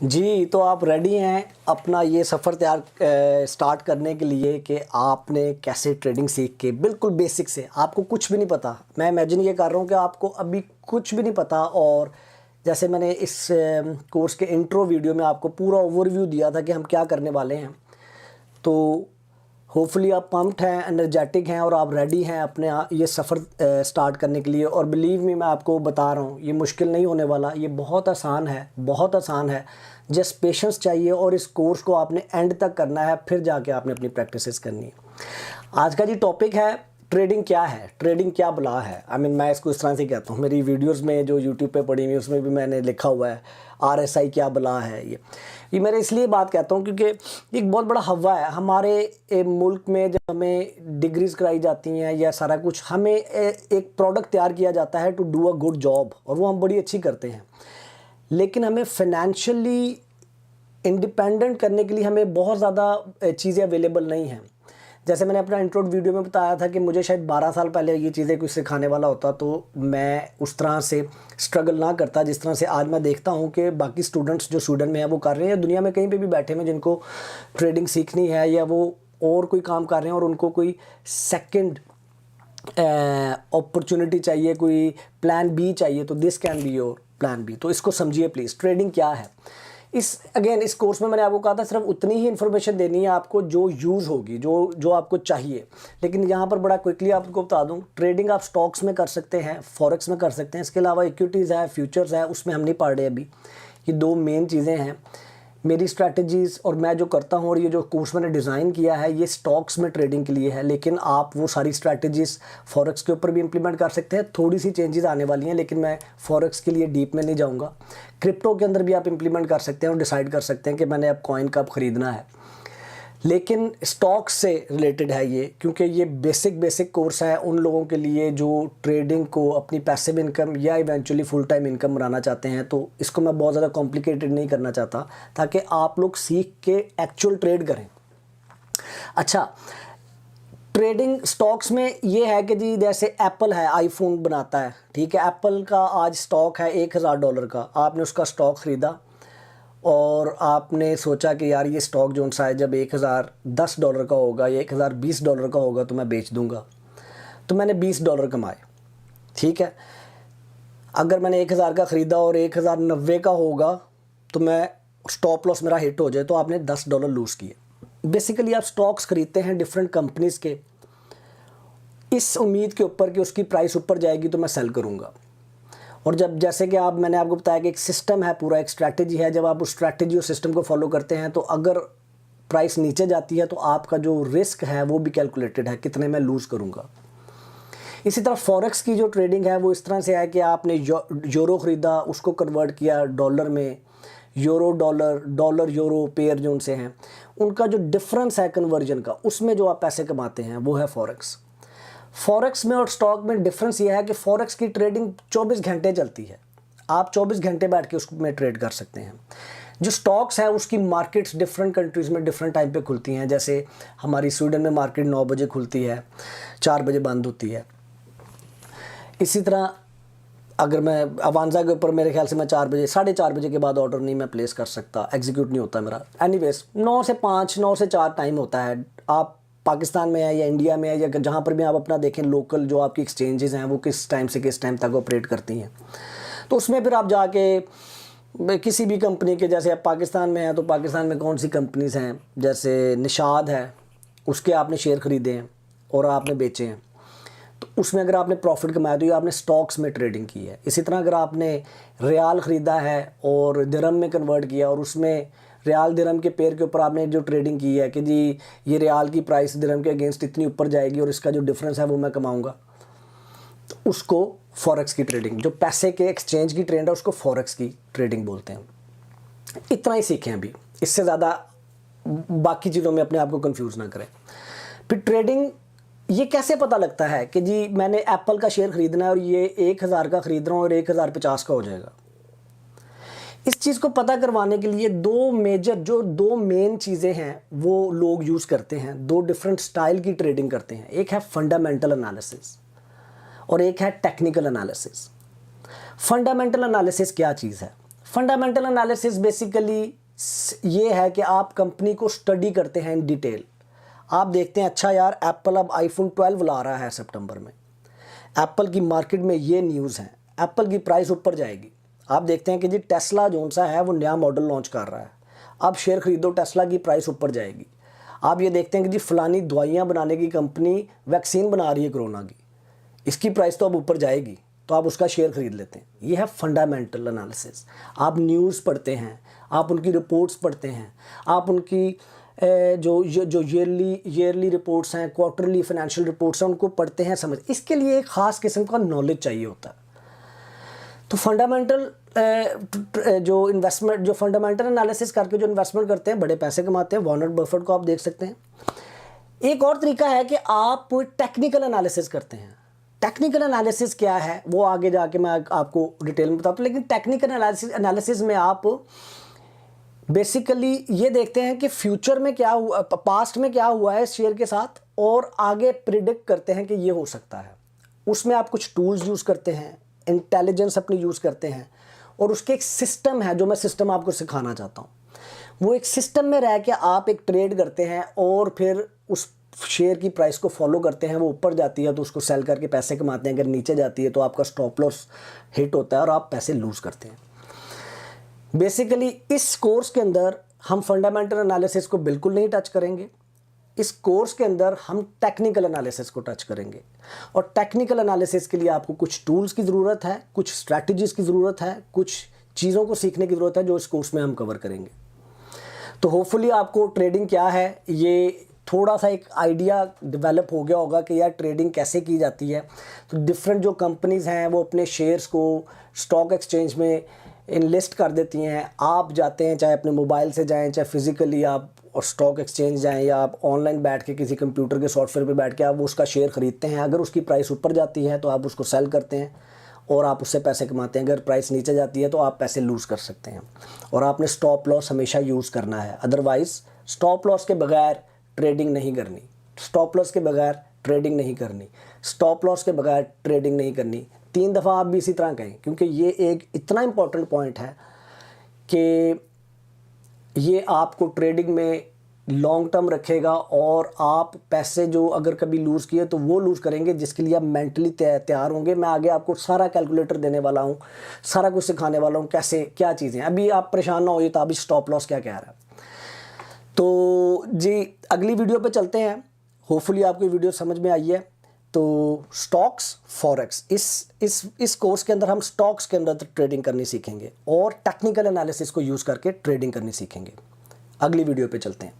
जी, तो आप रेडी हैं अपना ये सफ़र तैयार स्टार्ट करने के लिए कि आपने कैसे ट्रेडिंग सीख के बिल्कुल बेसिक से, आपको कुछ भी नहीं पता। मैं इमेजिन ये कर रहा हूँ कि आपको अभी कुछ भी नहीं पता, और जैसे मैंने इस कोर्स के इंट्रो वीडियो में आपको पूरा ओवरव्यू दिया था कि हम क्या करने वाले हैं। तो होपफुली आप पम्प्ड हैं, एनर्जेटिक हैं और आप रेडी हैं अपने ये सफ़र स्टार्ट करने के लिए। और बिलीव मी, मैं आपको बता रहा हूँ ये मुश्किल नहीं होने वाला, ये बहुत आसान है, बहुत आसान है। जस्ट पेशेंस चाहिए और इस कोर्स को आपने एंड तक करना है, फिर जाके आपने अपनी प्रैक्टिसेस करनी है। आज का जी टॉपिक है ट्रेडिंग क्या है, ट्रेडिंग क्या बला है। मैं इसको इस तरह से कहता हूँ, मेरी वीडियोस में जो यूट्यूब पे पड़ी हुई उसमें भी मैंने लिखा हुआ है RSI क्या बला है। ये मैं इसलिए बात कहता हूँ क्योंकि एक बहुत बड़ा हवा है हमारे मुल्क में। जब हमें डिग्रीज़ कराई जाती हैं या सारा कुछ, हमें एक प्रोडक्ट तैयार किया जाता है to do a good job, और वो हम बड़ी अच्छी करते हैं। लेकिन हमें फाइनेंशियली इंडिपेंडेंट करने के लिए हमें बहुत ज़्यादा चीज़ें अवेलेबल नहीं हैं। जैसे मैंने अपना इंट्रो वीडियो में बताया था कि मुझे शायद 12 साल पहले ये चीज़ें कुछ सिखाने वाला होता तो मैं उस तरह से स्ट्रगल ना करता जिस तरह से आज मैं देखता हूँ कि बाकी स्टूडेंट्स जो स्वीडन में है वो कर रहे हैं, या दुनिया में कहीं पे भी बैठे हैं जिनको ट्रेडिंग सीखनी है या वो और कोई काम कर रहे हैं और उनको कोई सेकंड अपॉर्चुनिटी चाहिए, कोई प्लान बी चाहिए, तो this can be your plan B. तो इसको समझिए प्लीज़, ट्रेडिंग क्या है। इस कोर्स में मैंने आपको कहा था सिर्फ उतनी ही इन्फॉर्मेशन देनी है आपको जो यूज़ होगी, जो आपको चाहिए। लेकिन यहाँ पर बड़ा क्विकली आपको बता दूँ, ट्रेडिंग आप स्टॉक्स में कर सकते हैं, फॉरेक्स में कर सकते हैं। इसके अलावा इक्विटीज़ है, फ्यूचर्स है, उसमें हम नहीं पढ़ रहे अभी। ये दो मेन चीज़ें हैं। मेरी स्ट्रैटेजीज़ और मैं जो करता हूँ और ये जो कोर्स मैंने डिज़ाइन किया है ये स्टॉक्स में ट्रेडिंग के लिए है, लेकिन आप वो सारी स्ट्रैटेजीज़ फॉरेक्स के ऊपर भी इम्प्लीमेंट कर सकते हैं। थोड़ी सी चेंजेस आने वाली हैं, लेकिन मैं फॉरेक्स के लिए डीप में नहीं जाऊँगा। क्रिप्टो के अंदर भी आप इम्प्लीमेंट कर सकते हैं और डिसाइड कर सकते हैं कि मैंने अब कॉइन कब ख़रीदना है। लेकिन स्टॉक्स से रिलेटेड है ये, क्योंकि ये बेसिक कोर्स है उन लोगों के लिए जो ट्रेडिंग को अपनी पैसिव इनकम या इवेंचुअली फुल टाइम इनकम बनाना चाहते हैं। तो इसको मैं बहुत ज़्यादा कॉम्प्लिकेटेड नहीं करना चाहता, ताकि आप लोग सीख के एक्चुअल ट्रेड करें। अच्छा, ट्रेडिंग स्टॉक्स में ये है कि जी जैसे एप्पल है, आईफोन बनाता है, ठीक है। एप्पल का आज स्टॉक है $1000 का। आपने उसका स्टॉक ख़रीदा और आपने सोचा कि यार ये स्टॉक जो सा है जब $1010 का होगा या $1020 का होगा तो मैं बेच दूंगा। तो मैंने $20 कमाए, ठीक है। अगर मैंने 1000 का ख़रीदा और 1090 का होगा तो मैं स्टॉप लॉस मेरा हिट हो जाए, तो आपने $10 लूज़ किए। बेसिकली आप स्टॉक्स ख़रीदते हैं डिफरेंट कंपनीज़ के, इस उम्मीद के ऊपर कि उसकी प्राइस ऊपर जाएगी तो मैं सेल करूँगा। और जब जैसे कि मैंने आपको बताया कि एक सिस्टम है, पूरा एक स्ट्रैटेजी है। जब आप उस स्ट्रैटेजी और सिस्टम को फॉलो करते हैं तो अगर प्राइस नीचे जाती है तो आपका जो रिस्क है वो भी कैलकुलेटेड है, कितने मैं लूज़ करूँगा। इसी तरह फॉरेक्स की जो ट्रेडिंग है वो इस तरह से है कि आपने यूरो ख़रीदा, उसको कन्वर्ट किया डॉलर में, euro dollar, dollar euro pair जो उनसे हैं, उनका जो डिफरेंस है कन्वर्जन का, उसमें जो आप पैसे कमाते हैं वो है फॉरेक्स। फॉरेक्स में और स्टॉक में डिफरेंस ये है कि फॉरेक्स की ट्रेडिंग 24 घंटे चलती है। आप 24 घंटे बैठ के उसमें ट्रेड कर सकते हैं। जो स्टॉक्स है उसकी मार्केट्स डिफरेंट कंट्रीज़ में डिफरेंट टाइम पे खुलती हैं। जैसे हमारी स्वीडन में मार्केट 9 बजे खुलती है, 4 बजे बंद होती है। इसी तरह अगर मैं अवांजा के ऊपर, मेरे ख्याल से मैं 4 बजे, 4:30 बजे के बाद ऑर्डर नहीं मैं प्लेस कर सकता, एग्जीक्यूट नहीं होता मेरा। एनीवेज 9 से 5, 9 से 4 टाइम होता है। आप पाकिस्तान में है या इंडिया में है या जहाँ पर भी आप अपना देखें, लोकल जो आपकी एक्सचेंजेस हैं वो किस टाइम से किस टाइम तक ऑपरेट करती हैं। तो उसमें फिर आप जाके किसी भी कंपनी के, जैसे आप पाकिस्तान में हैं तो पाकिस्तान में कौन सी कंपनीज़ हैं, जैसे निशाद है, उसके आपने शेयर ख़रीदे हैं और आपने बेचे हैं, तो उसमें अगर आपने प्रॉफिट कमाया तो ये आपने स्टॉक्स में ट्रेडिंग की है। इसी तरह अगर आपने रियाल ख़रीदा है और दिरहम में कन्वर्ट किया और उसमें रियाल दिरहम के पेयर के ऊपर आपने जो ट्रेडिंग की है कि जी ये रियाल की प्राइस दिरहम के अगेंस्ट इतनी ऊपर जाएगी और इसका जो डिफरेंस है वो मैं कमाऊंगा, तो उसको फॉरेक्स की ट्रेडिंग, जो पैसे के एक्सचेंज की ट्रेड है उसको फॉरेक्स की ट्रेडिंग बोलते हैं। इतना ही सीखें अभी, इससे ज़्यादा बाकी चीज़ों में अपने आप को कंफ्यूज ना करें। फिर ट्रेडिंग ये कैसे पता लगता है कि जी मैंने एप्पल का शेयर ख़रीदना है और ये 1000 का ख़रीद रहा हूँ और 1050 का हो जाएगा। इस चीज़ को पता करवाने के लिए दो मेन चीज़ें हैं वो लोग यूज़ करते हैं। दो डिफरेंट स्टाइल की ट्रेडिंग करते हैं, एक है फंडामेंटल एनालिसिस और एक है टेक्निकल एनालिसिस। फंडामेंटल एनालिसिस क्या चीज़ है? फंडामेंटल एनालिसिस बेसिकली ये है कि आप कंपनी को स्टडी करते हैं इन डिटेल। आप देखते हैं अच्छा यार एप्पल अब आईफोन 12 ला रहा है सितंबर में, एप्पल की मार्केट में ये न्यूज़ है, एप्पल की प्राइस ऊपर जाएगी। आप देखते हैं कि जी टेस्ला जो सा है वो नया मॉडल लॉन्च कर रहा है, आप शेयर खरीदो टेस्ला की प्राइस ऊपर जाएगी। आप ये देखते हैं कि जी फलानी दवाइयाँ बनाने की कंपनी वैक्सीन बना रही है कोरोना की, इसकी प्राइस तो अब ऊपर जाएगी, तो आप उसका शेयर खरीद लेते हैं। ये है फंडामेंटल एनालिसिस। आप न्यूज़ पढ़ते हैं, आप उनकी रिपोर्ट्स पढ़ते हैं, आप उनकी जो ईयरली रिपोर्ट्स हैं, क्वार्टरली फाइनेंशियल रिपोर्ट्स हैं, उनको पढ़ते हैं, समझ। इसके लिए एक ख़ास किस्म का नॉलेज चाहिए होता है। तो फंडामेंटल जो फंडामेंटल एनालिसिस करके जो इन्वेस्टमेंट करते हैं बड़े पैसे कमाते हैं। वॉरेन बफेट को आप देख सकते हैं। एक और तरीका है कि आप टेक्निकल एनालिसिस करते हैं। टेक्निकल एनालिसिस क्या है वो आगे जाके मैं आपको डिटेल में बताता हूँ, लेकिन टेक्निकल एनालिसिस में आप बेसिकली ये देखते हैं कि फ्यूचर में क्या हुआ, पास्ट में क्या हुआ है शेयर के साथ, और आगे प्रिडिक्ट करते हैं कि ये हो सकता है। उसमें आप कुछ टूल्स यूज़ करते हैं, इंटेलिजेंस अपनी यूज़ करते हैं, और उसके एक सिस्टम है जो मैं सिस्टम आपको सिखाना चाहता हूँ। वो एक सिस्टम में रह के आप एक ट्रेड करते हैं और फिर उस शेयर की प्राइस को फॉलो करते हैं। वो ऊपर जाती है तो उसको सेल करके पैसे कमाते हैं, अगर नीचे जाती है तो आपका स्टॉप लॉस हिट होता है और आप पैसे लूज़ करते हैं। बेसिकली इस कोर्स के अंदर हम फंडामेंटल एनालिसिस को बिल्कुल नहीं टच करेंगे। इस कोर्स के अंदर हम टेक्निकल एनालिसिस को टच करेंगे, और टेक्निकल एनालिसिस के लिए आपको कुछ टूल्स की ज़रूरत है, कुछ स्ट्रैटेजीज़ की ज़रूरत है, कुछ चीज़ों को सीखने की ज़रूरत है जो इस कोर्स में हम कवर करेंगे। तो होपफुली आपको ट्रेडिंग क्या है ये थोड़ा सा एक आइडिया डेवलप हो गया होगा कि यार ट्रेडिंग कैसे की जाती है। तो डिफरेंट जो कंपनीज़ हैं वो अपने शेयर्स को स्टॉक एक्सचेंज में इनलिस्ट कर देती हैं। आप जाते हैं, चाहे अपने मोबाइल से जाएं, चाहे फिज़िकली आप और स्टॉक एक्सचेंज जाएं, या आप ऑनलाइन बैठ के किसी कंप्यूटर के सॉफ्टवेयर पे बैठ के आप उसका शेयर ख़रीदते हैं। अगर उसकी प्राइस ऊपर जाती है तो आप उसको सेल करते हैं और आप उससे पैसे कमाते हैं। अगर प्राइस नीचे जाती है तो आप पैसे लूज़ कर सकते हैं, और आपने स्टॉप लॉस हमेशा यूज़ करना है। अदरवाइज़ स्टॉप लॉस के बगैर ट्रेडिंग नहीं करनी, स्टॉप लॉस के बगैर ट्रेडिंग नहीं करनी, स्टॉप लॉस के बगैर ट्रेडिंग नहीं करनी। 3 दफ़ा आप भी इसी तरह कहें, क्योंकि ये एक इतना इम्पॉर्टेंट पॉइंट है कि ये आपको ट्रेडिंग में लॉन्ग टर्म रखेगा, और आप पैसे जो अगर कभी लूज़ किए तो वो लूज़ करेंगे जिसके लिए आप मेंटली तैयार होंगे। मैं आगे आपको सारा कैलकुलेटर देने वाला हूँ, सारा कुछ सिखाने वाला हूँ कैसे क्या चीज़ें। अभी आप परेशान ना होइए तो अभी स्टॉप लॉस क्या कह रहा है। तो जी अगली वीडियो पे चलते हैं। होपफुली आपको ये वीडियो समझ में आई है। तो स्टॉक्स फॉरेक्स इस कोर्स के अंदर हम स्टॉक्स के अंदर ट्रेडिंग करनी सीखेंगे और टेक्निकल एनालिसिस को यूज़ करके ट्रेडिंग करनी सीखेंगे। अगली वीडियो पे चलते हैं।